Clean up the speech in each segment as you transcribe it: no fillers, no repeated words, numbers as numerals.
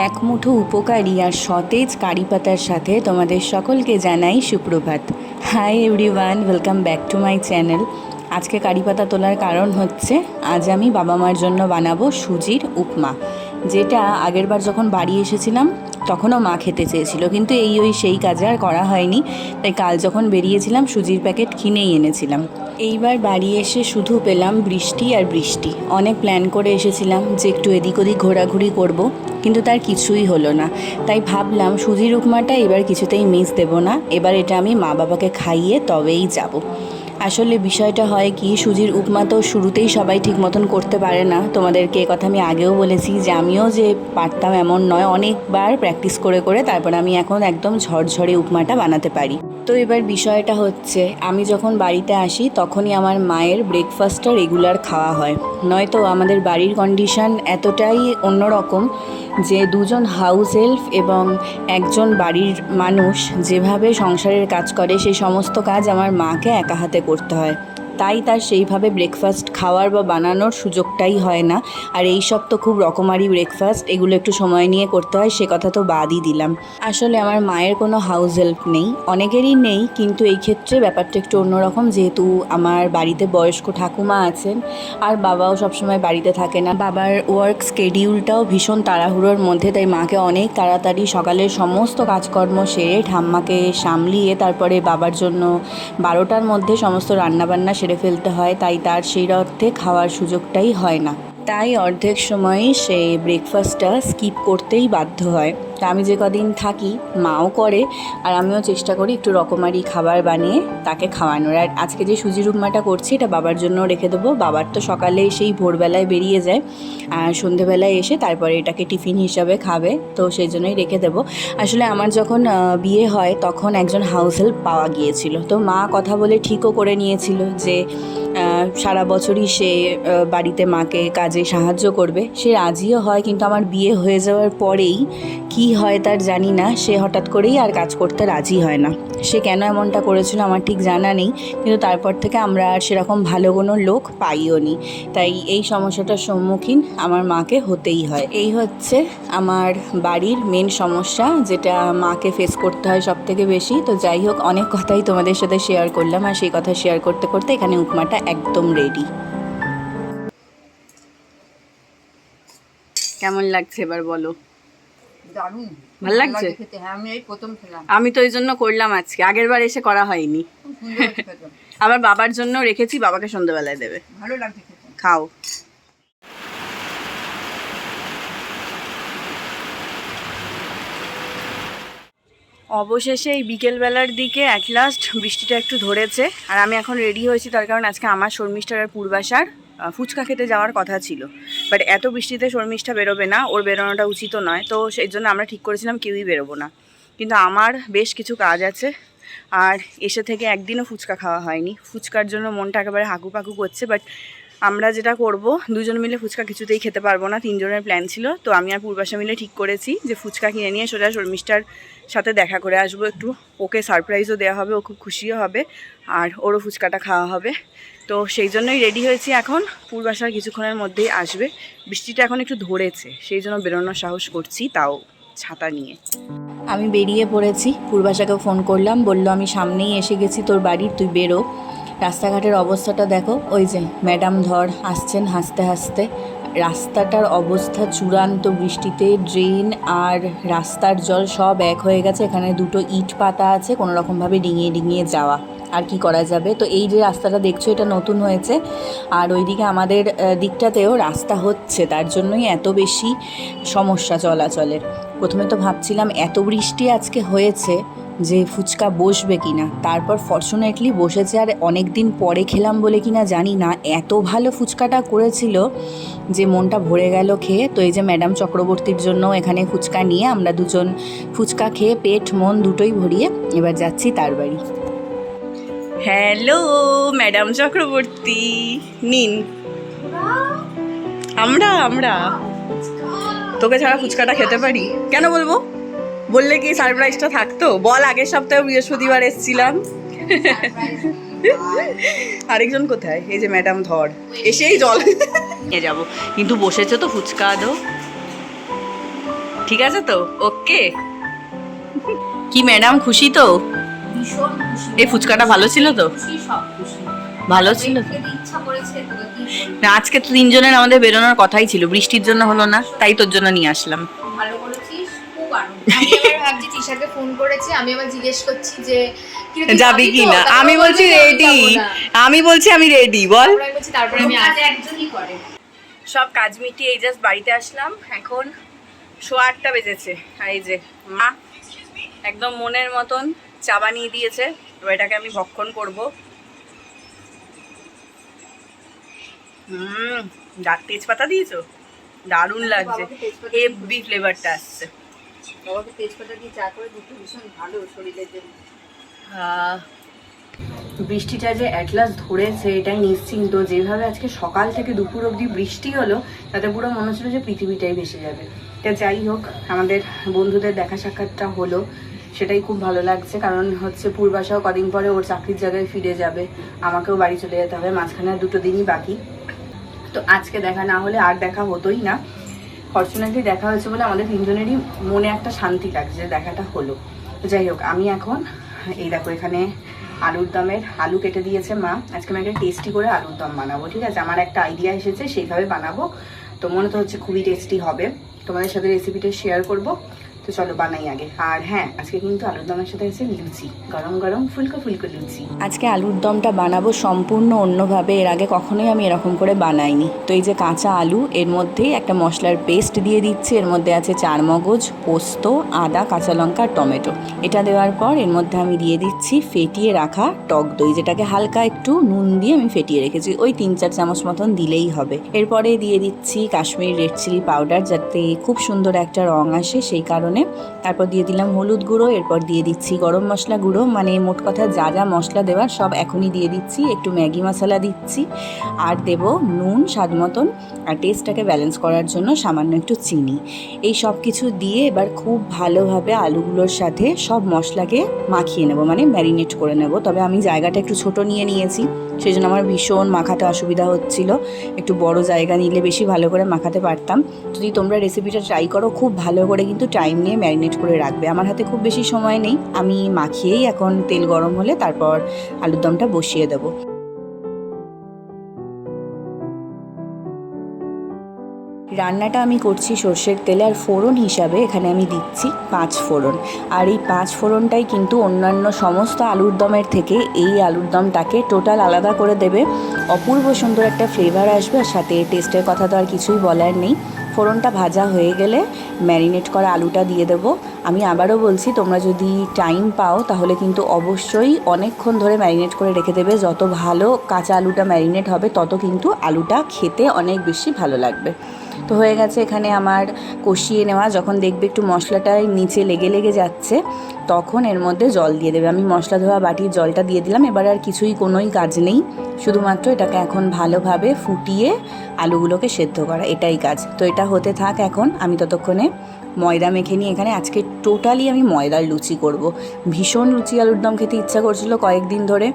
এক মুঠো উপকারী আর সতেজ কারি পাতার সাথে তোমাদের সকলকে জানাই সুপ্রভাত। Hi everyone, welcome back to my channel. আজকে কারি পাতা তোলার কারণ হচ্ছে আজ আমি বাবা মার জন্য বানাবো সুজির উপমা, যেটা আগেরবার যখন বাড়ি এসেছিলাম তখনও মা খেতে চেয়েছিল, কিন্তু সেই কাজে আর করা হয়নি। তাই কাল যখন বেরিয়েছিলাম সুজির প্যাকেট কিনেই এনেছিলাম। এইবার বাড়ি এসে শুধু পেলাম বৃষ্টি আর বৃষ্টি। অনেক প্ল্যান করে এসেছিলাম যে একটু এদিক ওদিক ঘোরাঘুরি করব, কিন্তু তার কিছুই হলো না। তাই ভাবলাম সুজির উপমাটা এবার কিছুতেই মিস দেব না, এবার এটা আমি মা বাবাকে খাইয়ে তবেই যাব। আসলে বিষয়টা হয় কি, সুজির উপমা তো শুরুতেই সবাই ঠিক মতন করতে পারে না। তোমাদেরকে কথা আমি আগেও বলেছি যে আমিও যে পারতাম এমন নয়, অনেকবার প্র্যাকটিস করে করে তারপর আমি এখন একদম ঝরঝরে উপমাটা বানাতে পারি। তো এবার বিষয়টা হচ্ছে, আমি যখন বাড়িতে আসি তখনই আমার মায়ের ব্রেকফাস্টটা রেগুলার খাওয়া হয়। নয়তো আমাদের বাড়ির কন্ডিশন এতটাই অন্যরকম যে দুজন হাউস হেল্প এবং একজন বাড়ির মানুষ যেভাবে সংসারের কাজ করে সেই সমস্ত কাজ আমার মাকে একা হাতে করতে হয়। তাই তার সেইভাবে ব্রেকফাস্ট খাওয়ার বা বানানোর সুযোগটাই হয় না। আর এই সব তো খুব রকমারি ব্রেকফাস্ট, এগুলো একটু সময় নিয়ে করতে হয়, সে কথা তো বাদই দিলাম। আসলে আমার মায়ের কোনো হাউস হেল্প নেই, অনেকেরই নেই, কিন্তু এই ক্ষেত্রে ব্যাপারটা একটু অন্যরকম, যেহেতু আমার বাড়িতে বয়স্ক ঠাকুমা আছেন আর বাবাও সবসময় বাড়িতে থাকে না। বাবার ওয়ার্ক স্কেডিউলটাও ভীষণ তাড়াহুড়োর মধ্যে, তাই মাকে অনেক তাড়াতাড়ি সকালের সমস্ত কাজকর্ম সেরে ঠাম্মাকে সামলিয়ে তারপরে বাবার জন্য 12টার মধ্যে সমস্ত রান্নাবান্না সেরে ফেলতে হয়। তাই তার সেই অর্থে খাওয়ার সুযোগটাই হয় না। তাই অর্ধেক সময়ই সে ব্রেকফাস্টটা স্কিপ করতেই বাধ্য হয়। তা আমি যে কদিন থাকি মাও করে, আর আমিও চেষ্টা করি একটু রকমারি খাবার বানিয়ে তাকে খাওয়ানোর। আর আজকে যে সুজির উপমাটা করছি এটা বাবার জন্য রেখে দেবো। বাবার তো সকালে সেই ভোরবেলায় বেরিয়ে যায়, আর সন্ধেবেলায় এসে তারপরে এটাকে টিফিন হিসাবে খাবে, তো সেই জন্যই রেখে দেবো। আসলে আমার যখন বিয়ে হয় তখন একজন হাউস হেল্প পাওয়া গিয়েছিল, তো মা কথা বলে ঠিকও করে নিয়েছিল যে সারা বছরই সে বাড়িতে মাকে কাজে সাহায্য করবে। সে রাজিও হয়, কিন্তু আমার বিয়ে হয়ে যাওয়ার পরেই কি হয় তার জানি না, সে হঠাৎ করেই আর কাজ করতে রাজি হয় না। সে কেন এমনটা করেছিল আমার ঠিক জানা নেই, কিন্তু তারপর থেকে আমরা আর সেরকম ভালো কোনো লোক পাইও নি। তাই এই সমস্যাটার সম্মুখীন আমার মাকে হতেই হয়। এই হচ্ছে আমার বাড়ির মেন সমস্যা, যেটা মাকে ফেস করতে হয় সব থেকে বেশি। তো যাই হোক, অনেক কথাই তোমাদের সাথে শেয়ার করলাম, আর সেই কথা শেয়ার করতে করতে এখানে উপমাটা একদম রেডি। কেমন লাগছে এবার বলো? দারুণ ভালো লাগছে খেতে। হ্যাঁ, আমি এই প্রথম খেলাম। আমি তো এই জন্য করলাম আজকে, আগের বার এসে করা হয়নি। খুব সুন্দর হয়েছে খেতে। আবার বাবার জন্য রেখেছি, বাবাকে সন্ধ্যাবেলায় দেবে। ভালো লাগছে খেতে। খাও। অবশেষে এই বিকেলবেলার দিকে অ্যাট লাস্ট বৃষ্টিটা একটু ধরেছে, আর আমি এখন রেডি হয়েছি তার কারণ আজকে আমার শর্মিষ্ঠার আর পূর্বাশার ফুচকা খেতে যাওয়ার কথা ছিল। বাট এত বৃষ্টিতে শর্মিষ্ঠা বেরোবে না, ওর বেরোনোটা উচিত নয়, তো সেই জন্য আমরা ঠিক করেছিলাম কেউই বেরোবো না। কিন্তু আমার বেশ কিছু কাজ আছে, আর এসে থেকে একদিনও ফুচকা খাওয়া হয়নি। ফুচকার জন্য মনটা একেবারে হাঁকুপাকু করছে। বাট আমরা যেটা করব, দুজন মিলে ফুচকা কিছুতেই খেতে পারবো না, 3 জনের প্ল্যান ছিল। তো আমি আর পূর্বাশা মিলে ঠিক করেছি যে ফুচকা কিনে নিয়ে সোজা শর্মিষ্ঠার সাথে দেখা করে আসবো, একটু ওকে সারপ্রাইজও দেওয়া হবে, ও খুব খুশিও হবে, আর ওরও ফুচকাটা খাওয়া হবে। তো সেই জন্যই রেডি হয়েছি এখন। পূর্বাশার কিছুক্ষণের মধ্যেই আসবে। বৃষ্টিটা এখন একটু ধরেছে, সেই জন্য বেরোনোর সাহস করছি, তাও ছাতা নিয়ে। আমি বেরিয়ে পড়েছি, পূর্বাশাকেও ফোন করলাম, বললো আমি সামনেই এসে গেছি তোর বাড়ির, তুই বেরো। রাস্তাঘাটের অবস্থাটা দেখো, ওই যে ম্যাডাম ধর আসছেন হাসতে হাসতে। রাস্তাটার অবস্থা চূড়ান্ত, বৃষ্টিতে ড্রেন আর রাস্তার জল সব এক হয়ে গেছে। এখানে 2টো ইট পাতা আছে, কোনো রকমভাবে ডিঙিয়ে ডিঙিয়ে যাওয়া, আর কি করা যাবে। তো এই যে রাস্তাটা দেখছো, এটা নতুন হয়েছে, আর ওইদিকে আমাদের দিকটাতেও রাস্তা হচ্ছে, তার জন্যই এত বেশি সমস্যা চলাচলের। প্রথমে তো ভাবছিলাম এত বৃষ্টি আজকে হয়েছে যে ফুচকা বসবে কিনা, তারপর ফর্চুনেটলি বসেছে। আর অনেক দিন পরে খেলাম বলে কিনা জানি না, এত ভালো ফুচকাটা করেছিল যে মনটা ভরে গেল খেয়ে। তো এই যে ম্যাডাম চক্রবর্তীর জন্য এখানে ফুচকা নিয়ে আমরা দুজন ফুচকা খেয়ে পেট মন দুটোই ভরিয়ে এবার যাচ্ছি তার বাড়ি। হ্যালো ম্যাডাম চক্রবর্তী, নিন। আমরা তোকে ছাড়া ফুচকাটা খেতে পারি? কেন বলবো, বললে কি সারপ্রাইজটা থাকতো? বল, আগের সপ্তাহে বৃহস্পতিবার এসেছিলাম। আরেকজন কোথায়? এই যে ম্যাডাম ধর, এসেই জল নিয়ে যাবো। কিন্তু বসেছে তো ফুচকা, আদৌ ঠিক আছে তো? ওকে। কি ম্যাডাম খুশি তো? ভীষণ খুশি। এই ফুচকাটা ভালো ছিল তো? খুশি, সব খুশি। ভালো ছিল। খেতে ইচ্ছা করেছে, তোকে কি বলবো? না, আজকে তো তিনজনের আমাদের বেরোনোর কথাই ছিল, বৃষ্টির জন্য হলো না, তাই তোর জন্য নিয়ে আসলাম। ভালো করেছিস, খুব আনন্দ। আমি এবার ভাবছি তৃষাকে ফোন করেছি, আমি আবার জিজ্ঞেস করছি যে কি রে, তুই যাবি তো? কি না? তারপর আমি বলছি বলছে যে আমি রেডি, যাবো না। আমি বলছি আমি রেডি, বল। তারপরে আমি বলছি তারপরে আমি কাজ আসি। একজনই করে। সব কাজ মিটিয়ে এই জাস্ট বাড়িতে আসলাম, এখন 8:15 বেজেছে। আর এই যে মা একদম মনের মতন চা বানিয়ে দিয়েছে, এবার এটাকে আমি ভক্ষণ করব। তেজপাতা দিয়েছো, দারুণ লাগছে, বাবাকে তেজপাতা হেভি ফ্লেভারটা আসছে। বাবাকে তেজপাতা দিয়ে চা করে দিতে ভীষণ ভালো শরীরের জন্য। বৃষ্টিটা যে অ্যাট লাস্ট ধরেছে এটাই নিশ্চিন্ত। যেভাবে আজকে সকাল থেকে দুপুর অবধি বৃষ্টি হলো, তাতে পুরো মনে হচ্ছিল যে পৃথিবীটাই ভেসে যাবে। তা যাই হোক, আমাদের বন্ধুদের দেখা সাক্ষাৎটা হলো, সেটাই খুব ভালো লাগছে। কারণ হচ্ছে পূর্বাশাও কদিন পরে ওর চাকরির জায়গায় ফিরে যাবে, আমাকেও বাড়ি চলে যেতে হবে, মাঝখানে আর 2 দিনই বাকি। তো আজকে দেখা না হলে আর দেখা হতোই না। ফর্চুনেটলি দেখা হয়েছে বলে আমাদের তিনজনেরই মনে একটা শান্তি লাগছে যে দেখাটা হলো। তো যাই হোক, আমি এখন এই দেখো এখানে আলুর দমের আলু কেটে দিয়েছে মা। আজকে আমি একটা টেস্টি করে আলুর দম বানাবো, ঠিক আছে? আমার একটা আইডিয়া এসেছে, সেইভাবে বানাবো। তো মনে তো হচ্ছে খুবই টেস্টি হবে, তোমাদের সাথে রেসিপিটা শেয়ার করব। তো চলো বানাই আগে। আর হ্যাঁ, আজকে কিন্তু আলুর দমের সাথে আছে লুচি, গরম গরম ফুলকো ফুলকো লুচি। আজকে আলুর দমটা বানাবো সম্পূর্ণ অন্যভাবে, এর আগে কখনোই আমি এরকম করে বানাইনি। তো এই যে কাঁচা আলু, এর মধ্যেই একটা মশলার পেস্ট দিয়ে দিচ্ছি। এর মধ্যে আছে চারমগজ, পোস্ত, আদা, কাঁচা লঙ্কা, টমেটো। এটা দেওয়ার পর এর মধ্যে আমি দিয়ে দিচ্ছি ফেটিয়ে রাখা টক দই, যেটাকে হালকা একটু নুন দিয়ে আমি ফেটিয়ে রেখেছি, ওই 3-4 চামচ মতন দিলেই হবে। এরপরে দিয়ে দিচ্ছি কাশ্মীরি রেড চিলি পাউডার, যাতে খুব সুন্দর একটা রং আসে সেই কারণে। তারপর দিয়ে দিলাম হলুদ গুঁড়ো, এরপর দিয়ে দিচ্ছি গরম মশলা গুঁড়ো, মানে মোট কথা যা যা মশলা দেওয়ার সব এখনই দিয়ে দিচ্ছি। একটু ম্যাগি মশলা দিচ্ছি, আর দেব নুন স্বাদ মতন, আর টেস্টটাকে ব্যালেন্স করার জন্য সামান্য একটু চিনি। এই সব কিছু দিয়ে এবার খুব ভালোভাবে আলুগুলোর সাথে সব মশলাকে মাখিয়ে নেব, মানে ম্যারিনেট করে নেব। তবে আমি জায়গাটা একটু ছোট নিয়ে নিয়েছি, সেই জন্য আমার ভীষণ মাখাতে অসুবিধা হচ্ছিল। একটু বড় জায়গা নিলে বেশি ভালো করে মাখাতে পারতাম। যদি তোমরা রেসিপিটা ট্রাই করো, খুব ভালো করে কিন্তু টাইম নিয়ে ম্যারিনেট করে রাখবে। আমার হাতে খুব বেশি সময় নেই, আমি মাখিয়েই এখন তেল গরম হলে তারপর আলুর দমটা বসিয়ে দেবো। রান্নাটা আমি করছি সর্ষের তেলে, আর ফোড়ন হিসাবে এখানে আমি দিচ্ছি 5 ফোড়ন। আর এই 5 ফোড়নটাই কিন্তু অন্যান্য সমস্ত আলুর দমের থেকে এই আলুর দমটাকে টোটাল আলাদা করে দেবে। অপূর্ব সুন্দর একটা ফ্লেভার আসবে, আর সাথে টেস্টের কথা তো আর কিছুই বলার নেই। ফোড়নটা ভাজা হয়ে গেলে ম্যারিনেট করা আলুটা দিয়ে দেবো। আমি আবারও বলছি, তোমরা যদি টাইম পাও তাহলে কিন্তু অবশ্যই অনেকক্ষণ ধরে ম্যারিনেট করে রেখে দেবে। যত ভালো কাঁচা আলুটা ম্যারিনেট হবে, তত কিন্তু আলুটা খেতে অনেক বেশি ভালো লাগবে। তো হয়ে গেছে এখানে আমার কষিয়ে নেওয়া। যখন দেখবে একটু মশলাটায় নিচে লেগে লেগে যাচ্ছে, তখন এর মধ্যে জল দিয়ে দেবে। আমি মশলা ধোয়া বাটির জলটা দিয়ে দিলাম। এবার আর কিছুই কোনোই কাজ নেই, শুধুমাত্র এটাকে এখন ভালোভাবে ফুটিয়ে আলুগুলোকে সেদ্ধ করা, এটাই কাজ। তো এটা হতে থাক, এখন আমি ততক্ষণে ময়দা মেখে নিই। এখানে আজকে টোটালি আমি ময়দার লুচি করব। ভীষণ লুচি আলুর দম খেতে ইচ্ছা করছিল কয়েকদিন ধরে,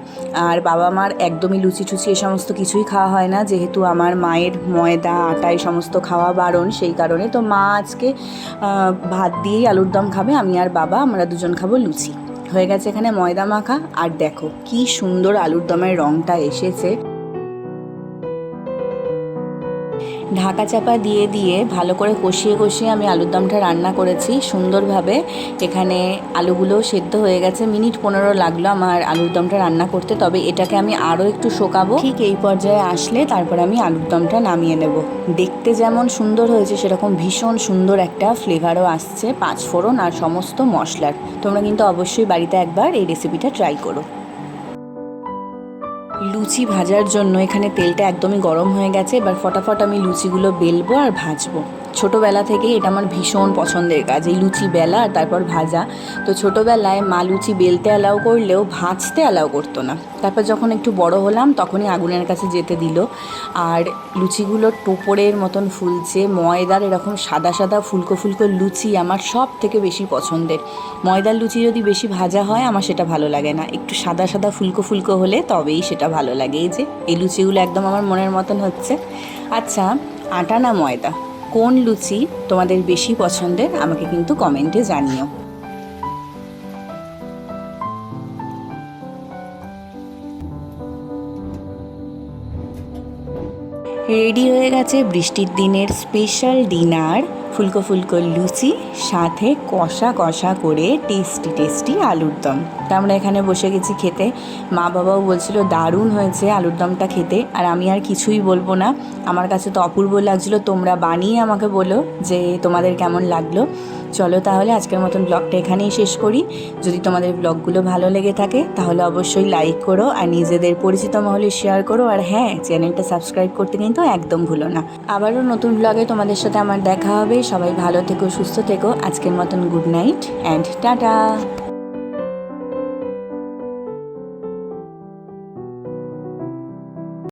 আর বাবা মার একদমই লুচি টুচি এ সমস্ত কিছুই খাওয়া হয় না, যেহেতু আমার মায়ের ময়দা আটা এই সমস্ত খাওয়া বারণ, সেই কারণে। তো মা আজকে ভাত দিয়েই আলুর দম খাবে, আমি আর বাবা আমরা দুজন খাবো লুচি। হয়ে গেছে এখানে ময়দা মাখা, আর দেখো কি সুন্দর আলুর দমের রঙটা এসেছে। ঢাকা চাপা দিয়ে দিয়ে ভালো করে কষিয়ে কষিয়ে আমি আলুর দমটা রান্না করেছি সুন্দরভাবে। এখানে আলুগুলো সেদ্ধ হয়ে গেছে, মিনিট 15 লাগলো আমার আলুর দমটা রান্না করতে। তবে এটাকে আমি আরও একটু শোকাবো। ঠিক এই পর্যায়ে আসলে তারপর আমি আলুর দমটা নামিয়ে নেব। দেখতে যেমন সুন্দর হয়েছে, সেরকম ভীষণ সুন্দর একটা ফ্লেভারও আসছে 5 ফোড়ন আর সমস্ত মশলার। তোমরা কিন্তু অবশ্যই বাড়িতে একবার এই রেসিপিটা ট্রাই করো। লুচি ভাজার জন্য এখানে তেলটা একদমই গরম হয়ে গেছে। এবার ফটাফট আমি লুচিগুলো বেলবো আর ভাজবো। ছোটোবেলা থেকেই এটা আমার ভীষণ পছন্দের কাজ, এই লুচি বেলা আর তারপর ভাজা। তো ছোটোবেলায় মা লুচি বেলতে অ্যালাউ করলেও ভাজতে অ্যালাউ করতো না। তারপর যখন একটু বড় হলাম, তখনই আগুনের কাছে যেতে দিল। আর লুচিগুলো টোপরের মতন ফুলছে, ময়দার এরকম সাদা সাদা ফুলকো ফুলকো লুচি আমার সব থেকে বেশি পছন্দের। ময়দার লুচি যদি বেশি ভাজা হয় আমার সেটা ভালো লাগে না, একটু সাদা সাদা ফুলকো ফুলকো হলে তবেই সেটা ভালো লাগে। এই যে এই লুচিগুলো একদম আমার মনের মতন হচ্ছে। আচ্ছা, আটা না ময়দা, কোন লুচি তোমাদের বেশি পছন্দের আমাকে কিন্তু কমেন্টে জানিও। রেডি হয়ে গেছে বৃষ্টির দিনের স্পেশাল ডিনার, ফুলকো ফুলকো লুচি, সাথে কষা কষা করে টেস্টি টেস্টি আলুর দম। তা আমরা এখানে বসে গেছি খেতে। মা বাবাও বলছিল দারুণ হয়েছে আলুর দমটা খেতে, আর আমি আর কিছুই বলবো না, আমার কাছে তো অপূর্ব লাগছিলো। তোমরা বানিয়ে আমাকে বলো যে তোমাদের কেমন লাগলো। চলো তাহলে আজকের মতন ব্লগটা এখানেই শেষ করি। যদি তোমাদের ব্লগগুলো ভালো লেগে থাকে তাহলে অবশ্যই লাইক করো, আর নিজেদের পরিচিত মহলে শেয়ার করো, আর হ্যাঁ, চ্যানেলটা সাবস্ক্রাইব করতে কিন্তু একদম ভুলো না। আবারও নতুন ব্লগে তোমাদের সাথে আমার দেখা হবে। সবাই ভালো থেকো, সুস্থ থেকো। আজকের মতন গুড নাইট অ্যান্ড টাটা।